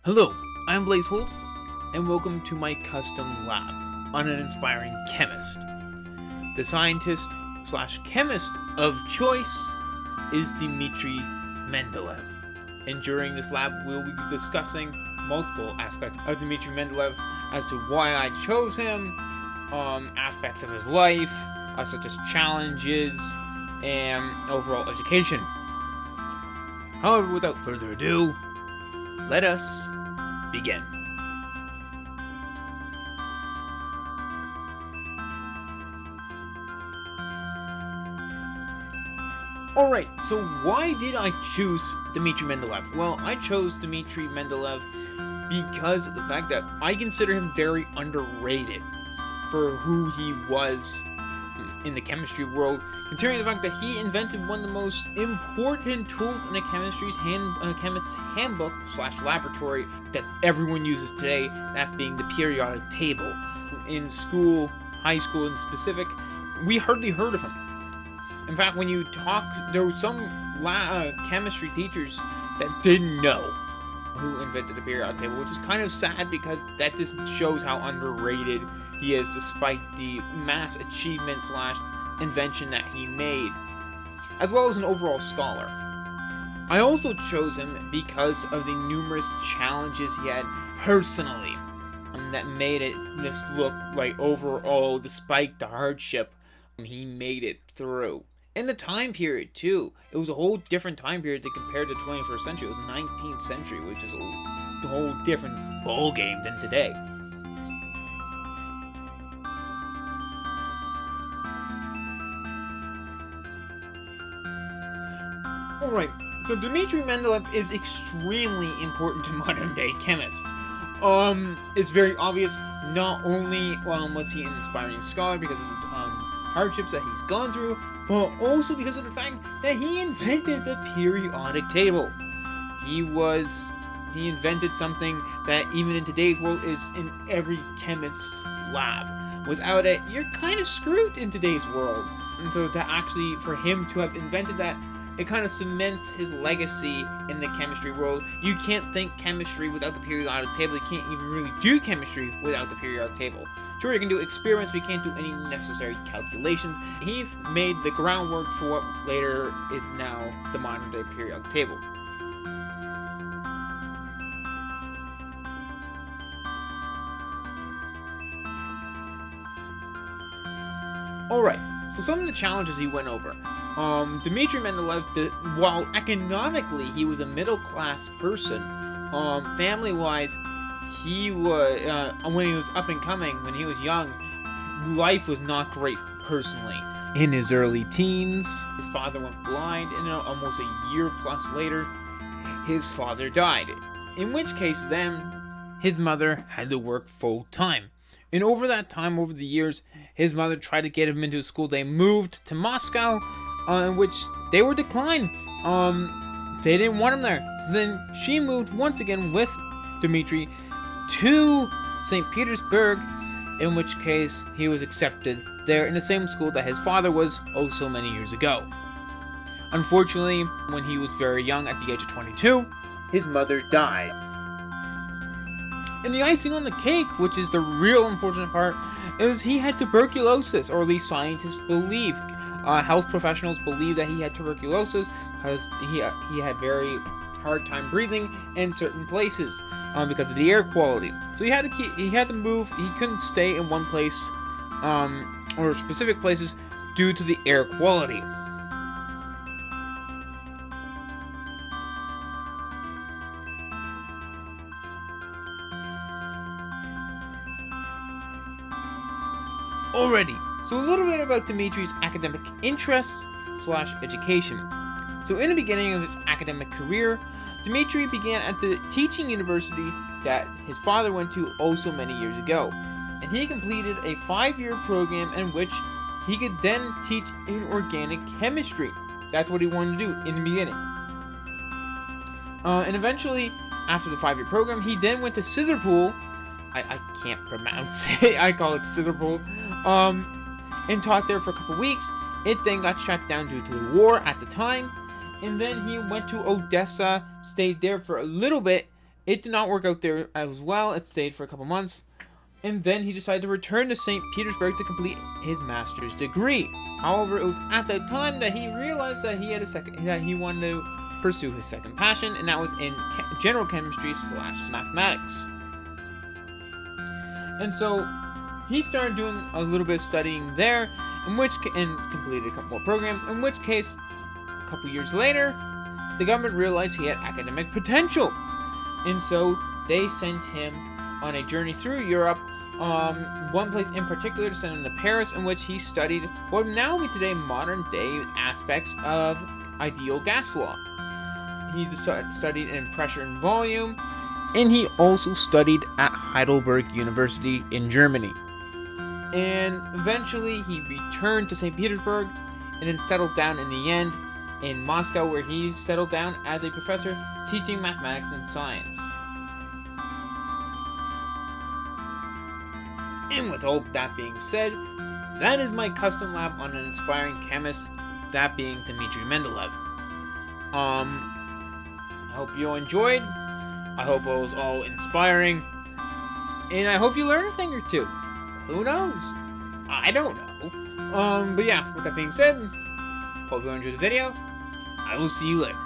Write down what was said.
Hello, I'm Blaze Holt, and welcome to my custom lab on an inspiring chemist. The scientist slash chemist of choice is Dmitri Mendeleev. And during this lab, we'll be discussing multiple aspects of Dmitri Mendeleev as to why I chose him, aspects of his life, such as challenges and overall education. However, without further ado, let us begin. Alright, so why did I choose Dmitri Mendeleev? Well, I chose Dmitri Mendeleev because of the fact that I consider him very underrated for who he was in the chemistry world, considering the fact that he invented one of the most important tools in a chemist's handbook slash laboratory that everyone uses today, that being the periodic table. In school, high school in specific, we hardly heard of him. In fact, when you talk, there were some chemistry teachers that didn't know who invented the periodic table, which is kind of sad because that just shows how underrated he is despite the mass achievement slash invention that he made, as well as an overall scholar. I also chose him because of the numerous challenges he had personally that made this look like overall, despite the hardship, he made it through. In the time period too, it was a whole different time period to compare to the 21st century. It was 19th century, which is a whole different ball game than today. Alright, so Dmitri Mendeleev is extremely important to modern day chemists. It's very obvious, not only was he an inspiring scholar because of the hardships that he's gone through, but also because of the fact that he invented the periodic table. He invented something that even in today's world is in every chemist's lab. Without it, you're kind of screwed in today's world. And so for him to have invented that, it kind of cements his legacy in the chemistry world. You can't think chemistry without the periodic table. You can't even really do chemistry without the periodic table. Sure, you can do experiments, but you can't do any necessary calculations. He made the groundwork for what later is now the modern day periodic table. Alright, so some of the challenges he went over. Dmitri Mendeleev, while economically he was a middle-class person, family-wise, he was, when he was up and coming, when he was young, life was not great personally. In his early teens, his father went blind, and almost a year plus later, his father died. In which case, then, his mother had to work full-time. And over that time, over the years, his mother tried to get him into a school. They moved to Moscow, in which they were declined. They didn't want him there. So then she moved once again with Dmitri to St. Petersburg, in which case he was accepted there in the same school that his father was so many years ago. Unfortunately, when he was very young, at the age of 22, his mother died. And the icing on the cake, which is the real unfortunate part, is he had tuberculosis, or at least scientists believe. Health professionals believe that he had tuberculosis because he had very hard time breathing in certain places because of the air quality. So he had to move. He couldn't stay in one place or specific places due to the air quality. Alrighty, so a little bit about Dmitri's academic interests slash education. So in the beginning of his academic career, Dmitri began at the teaching university that his father went to so many years ago. And he completed a 5-year program in which he could then teach inorganic chemistry. That's what he wanted to do in the beginning. And eventually, after the 5-year program, he then went to Sitherpool. I can't pronounce it. I call it Sitherpool. And taught there for a couple weeks. It then got shut down due to the war at the time. And then he went to Odessa, stayed there for a little bit, It did not work out there as well. It stayed for a couple months, and then he decided to return to St. Petersburg to complete his master's degree. However, it was at that time that he realized that he wanted to pursue his second passion, and that was in general chemistry / mathematics. And so he started doing a little bit of studying there, and completed a couple more programs. In which case, a couple years later, the government realized he had academic potential, and so they sent him on a journey through Europe. One place in particular to send him to Paris, in which he studied what would now be today modern day aspects of ideal gas law. He studied in pressure and volume, and he also studied at Heidelberg University in Germany. And eventually he returned to St. Petersburg and then settled down in the end in Moscow, where he settled down as a professor teaching mathematics and science. And with all that being said, that is my custom lab on an inspiring chemist, that being Dmitri Mendeleev. I hope you all enjoyed. I hope it was all inspiring. And I hope you learned a thing or two. Who knows? I don't know. But yeah, with that being said, hope you enjoyed the video. I will see you later.